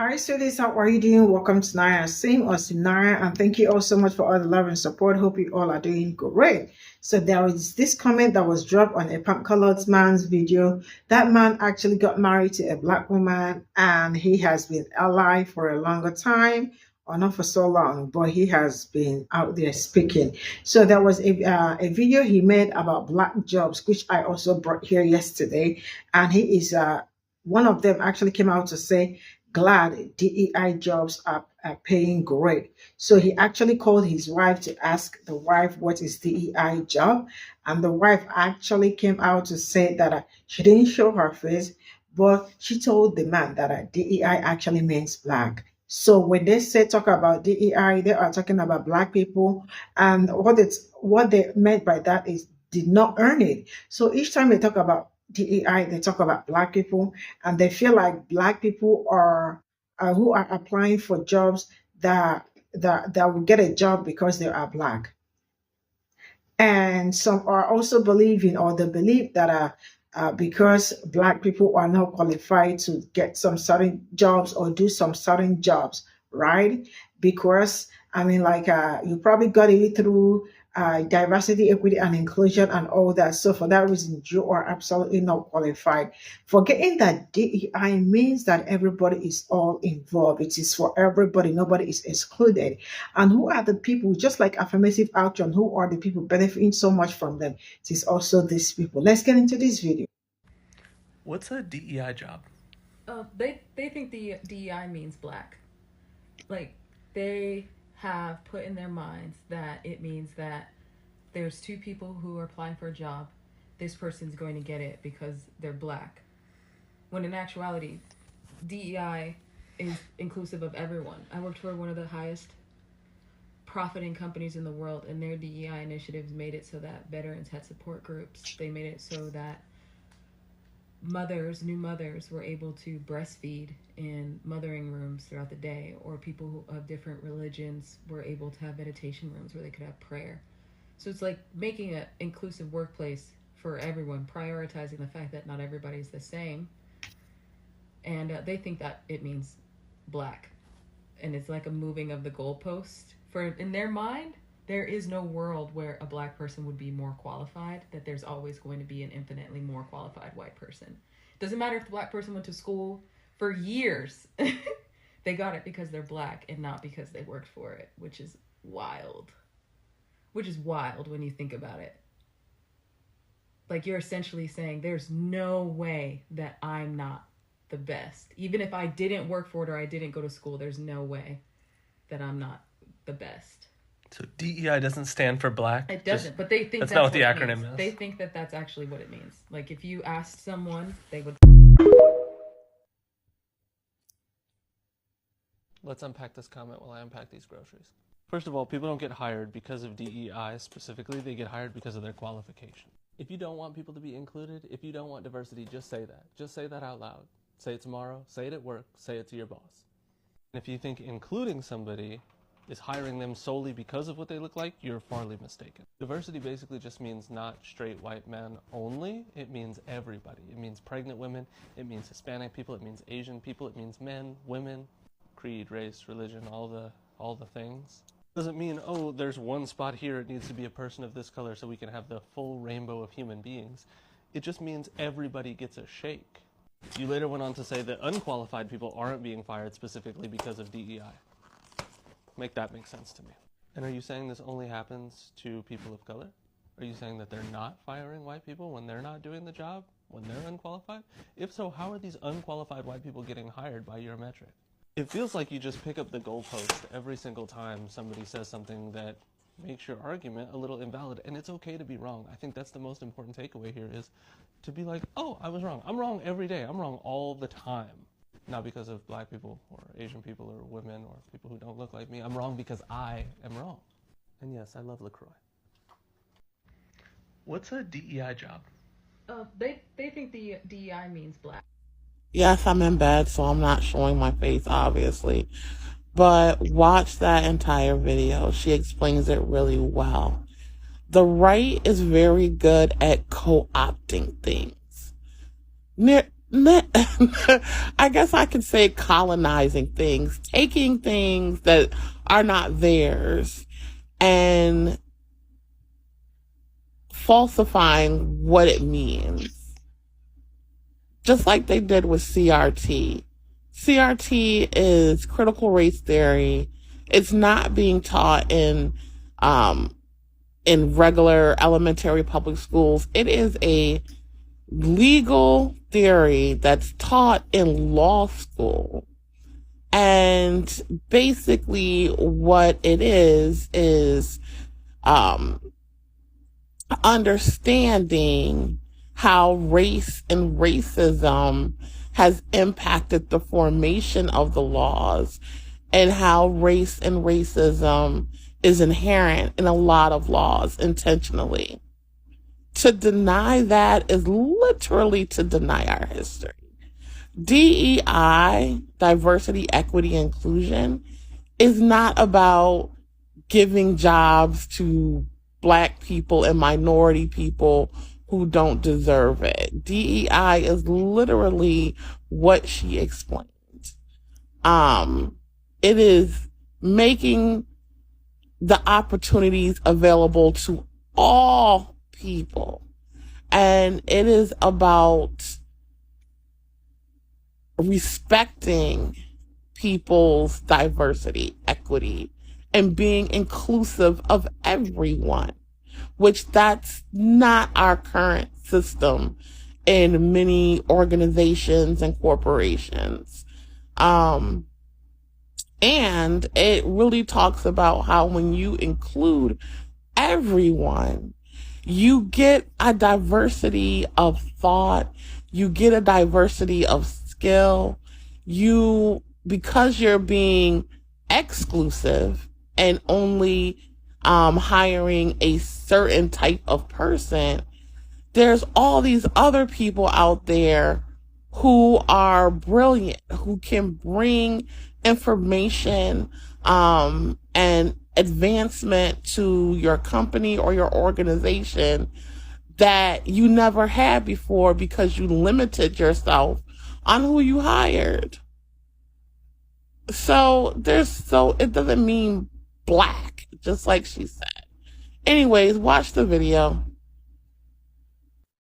Hi, students. How are you doing? Welcome to Naya Cimnanya, and thank you all so much for all the love and support. Hope you all are doing great. So there was this comment that was dropped on a colored man's video. That man actually got married to a black woman, and he has been alive for a longer time, or not for so long, but he has been out there speaking. So there was a video he made about black jobs, which I also brought here yesterday, and he is one of them actually came out to say glad DEI jobs are paying great. So he actually called his wife to ask the wife what is DEI job. And the wife actually came out to say that she didn't show her face, but she told the man that DEI actually means black. So when they say talk about DEI, they are talking about black people. And what they meant by that is did not earn it. So each time they talk about DEI, they talk about black people, and they feel like black people are who are applying for jobs that will get a job because they are black. And some are also believing, or they believe that because black people are not qualified to get some certain jobs or do some certain jobs, right? Because I mean, like you probably got it through diversity, equity, and inclusion, and all that. So for that reason, you are absolutely not qualified. Forgetting that DEI means that everybody is all involved. It is for everybody. Nobody is excluded. And who are the people, just like affirmative action, who are the people benefiting so much from them? It is also these people. Let's get into this video. What's a DEI job? They think the DEI means black. Like, they have put in their minds that it means that there's two people who are applying for a job. This person's going to get it because they're black. When in actuality, DEI is inclusive of everyone. I worked for one of the highest profiting companies in the world, and their DEI initiatives made it so that veterans had support groups. They made it so that new mothers were able to breastfeed in mothering rooms throughout the day, or people of different religions were able to have meditation rooms where they could have prayer. So it's like making an inclusive workplace for everyone, prioritizing the fact that not everybody's the same. And they think that it means black, and it's like a moving of the goalpost. For in their mind, there is no world where a black person would be more qualified, that there's always going to be an infinitely more qualified white person. Doesn't matter if the black person went to school for years. They got it because they're black and not because they worked for it, which is wild. Which is wild when you think about it. Like, you're essentially saying there's no way that I'm not the best. Even if I didn't work for it or I didn't go to school, there's no way that I'm not the best. So DEI doesn't stand for black? It doesn't, but they think that's not what the acronym is. They think that that's actually what it means. Like, if you asked someone, they would... Let's unpack this comment while I unpack these groceries. First of all, people don't get hired because of DEI specifically. They get hired because of their qualification. If you don't want people to be included, if you don't want diversity, just say that. Just say that out loud. Say it tomorrow. Say it at work. Say it to your boss. And if you think including somebody is hiring them solely because of what they look like, you're farly mistaken. Diversity basically just means not straight white men only. It means everybody. It means pregnant women. It means Hispanic people. It means Asian people. It means men, women, creed, race, religion, all the things. Doesn't mean, oh, there's one spot here, it needs to be a person of this color so we can have the full rainbow of human beings. It just means everybody gets a shake. You later went on to say that unqualified people aren't being fired specifically because of DEI. Make that make sense to me. And are you saying this only happens to people of color? Are you saying that they're not firing white people when they're not doing the job, when they're unqualified? If so, how are these unqualified white people getting hired by your metric? It feels like you just pick up the goalpost every single time somebody says something that makes your argument a little invalid, and it's okay to be wrong. I think that's the most important takeaway here, is to be like, oh, I was wrong. I'm wrong every day. I'm wrong all the time. Not because of black people or Asian people or women or people who don't look like me. I'm wrong because I am wrong. And yes, I love LaCroix. What's a DEI job? They think the DEI means black. Yes, I'm in bed, so I'm not showing my face, obviously. But watch that entire video. She explains it really well. The right is very good at co-opting things. I guess I could say colonizing things, taking things that are not theirs and falsifying what it means. Just like they did with CRT. CRT is critical race theory. It's not being taught in regular elementary public schools. It is a legal theory that's taught in law school. And basically what it is understanding how race and racism has impacted the formation of the laws and how race and racism is inherent in a lot of laws intentionally. To deny that is literally to deny our history. DEI, diversity, equity, inclusion, is not about giving jobs to Black people and minority people who don't deserve it. DEI is literally what she explained. It is making the opportunities available to all people. And it is about respecting people's diversity, equity, and being inclusive of everyone, which that's not our current system in many organizations and corporations. And it really talks about how when you include everyone, you get a diversity of thought, you get a diversity of skill, because you're being exclusive and only hiring a certain type of person, there's all these other people out there who are brilliant, who can bring information and advancement to your company or your organization that you never had before because you limited yourself on who you hired. So it doesn't mean Black, just like she said. Anyways, watch the video.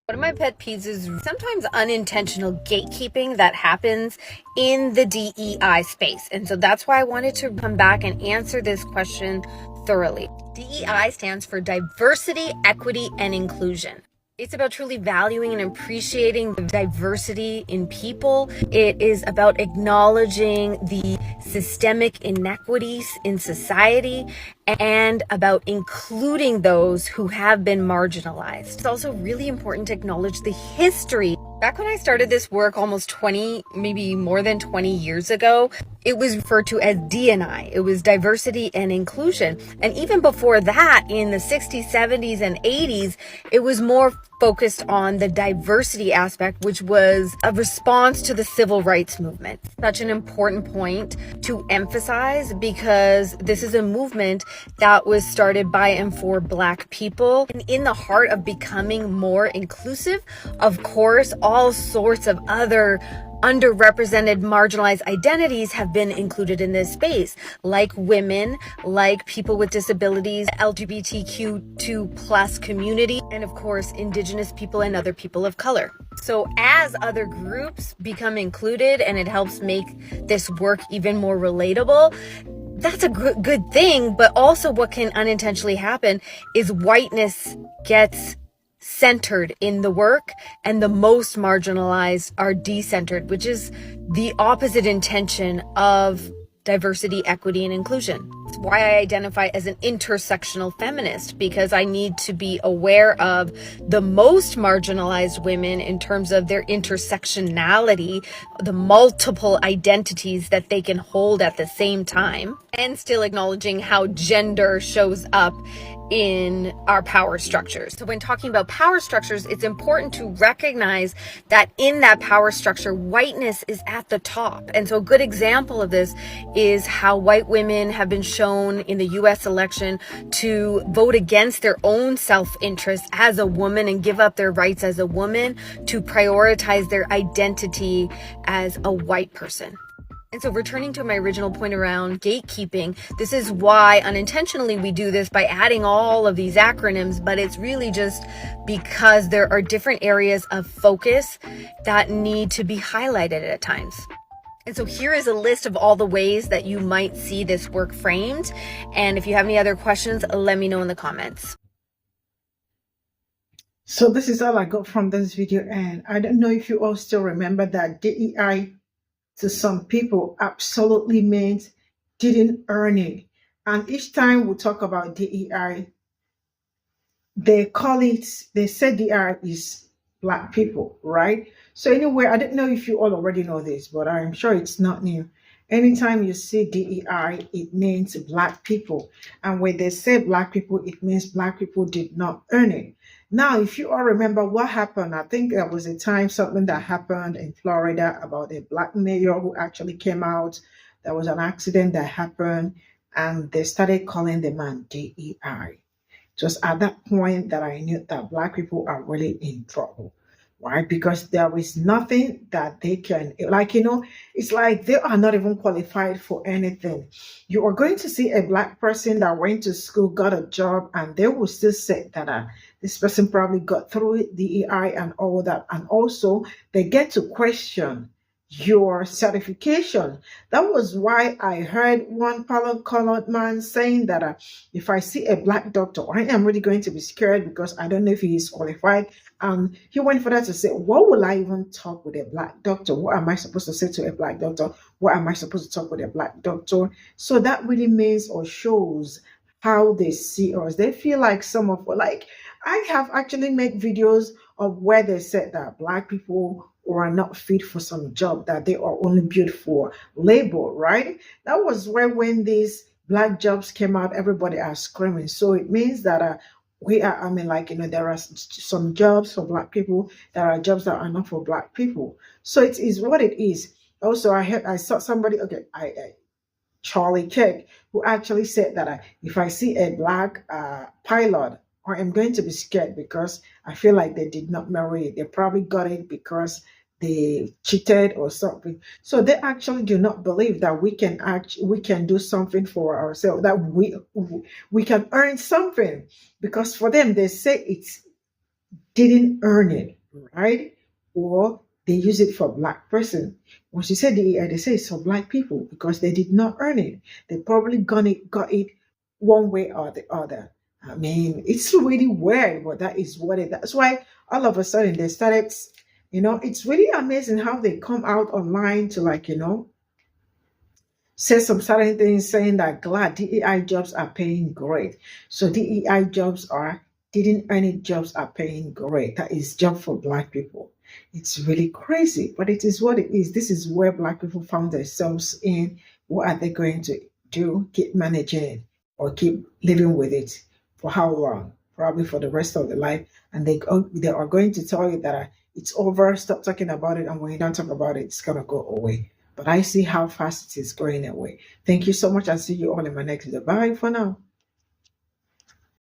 One of my pet peeves is sometimes unintentional gatekeeping that happens in the DEI space. And so that's why I wanted to come back and answer this question thoroughly. DEI stands for diversity, equity, and inclusion. It's about truly valuing and appreciating the diversity in people. It is about acknowledging the systemic inequities in society and about including those who have been marginalized. It's also really important to acknowledge the history. Back when I started this work almost 20, maybe more than 20 years ago, it was referred to as D&I. It was diversity and inclusion. And even before that, in the 60s, 70s, and 80s, it was more focused on the diversity aspect, which was a response to the civil rights movement. Such an important point to emphasize because this is a movement that was started by and for Black people. And in the heart of becoming more inclusive, of course, all sorts of other underrepresented, marginalized identities have been included in this space, like women, like people with disabilities, LGBTQ2 plus community, and of course, Indigenous people and other people of color. So as other groups become included and it helps make this work even more relatable, that's a good thing. But also what can unintentionally happen is whiteness gets centered in the work and the most marginalized are decentered, which is the opposite intention of diversity, equity, and inclusion. It's why I identify as an intersectional feminist, because I need to be aware of the most marginalized women in terms of their intersectionality, the multiple identities that they can hold at the same time, and still acknowledging how gender shows up in our power structures. So when talking about power structures, it's important to recognize that in that power structure, whiteness is at the top. And so a good example of this is how white women have been shown in the US election to vote against their own self-interest as a woman and give up their rights as a woman to prioritize their identity as a white person. And so returning to my original point around gatekeeping, this is why unintentionally we do this by adding all of these acronyms, but it's really just because there are different areas of focus that need to be highlighted at times. And so here is a list of all the ways that you might see this work framed. And if you have any other questions, let me know in the comments. So this is all I got from this video, and I don't know if you all still remember that DEI to some people absolutely means didn't earn it. And each time we talk about DEI, they say DEI is Black people, right? So anyway, I don't know if you all already know this, but I'm sure it's not new. Anytime you see DEI, it means Black people. And when they say Black people, it means Black people did not earn it. Now, if you all remember what happened, I think there was a time something that happened in Florida about a Black mayor who actually came out. There was an accident that happened, and they started calling the man DEI. Just at that point that I knew that Black people are really in trouble, right? Because there is nothing that they can, like, it's like they are not even qualified for anything. You are going to see a Black person that went to school, got a job, and they will still say that this person probably got through DEI and all that. And also, they get to question your certification. That was why I heard one colored man saying that if I see a Black doctor, I am really going to be scared because I don't know if he is qualified. He went further to say, what will I even talk with a Black doctor? What am I supposed to say to a Black doctor? What am I supposed to talk with a Black doctor? So that really means or shows how they see us. They feel like I have actually made videos of where they said that Black people are not fit for some job, that they are only built for labor, right? That was where when these Black jobs came out, everybody are screaming. So it means that there are some jobs for Black people, there are jobs that are not for Black people. So it is what it is. Also, I saw somebody, Charlie Kirk, who actually said that if I see a Black pilot, I am going to be scared because I feel like they did not marry it. They probably got it because they cheated or something. So they actually do not believe that we can do something for ourselves, that we can earn something, because for them they say it didn't earn it, right? Or they use it for Black person. Once you say DEI, they say it's for Black people because they did not earn it. They probably got it one way or the other. I mean, it's really weird, but that is what it. That's why all of a sudden they started. It's really amazing how they come out online to say some certain things, saying that glad DEI jobs are paying great. So DEI jobs didn't earn it jobs are paying great. That is job for Black people. It's really crazy, but it is what it is. This is where Black people found themselves in. What are they going to do? Keep managing it or keep living with it? For how long? Probably for the rest of their life. And they are going to tell you that it's over, stop talking about it. And when you don't talk about it, it's going to go away. But I see how fast it is going away. Thank you so much. I'll see you all in my next video. Bye for now.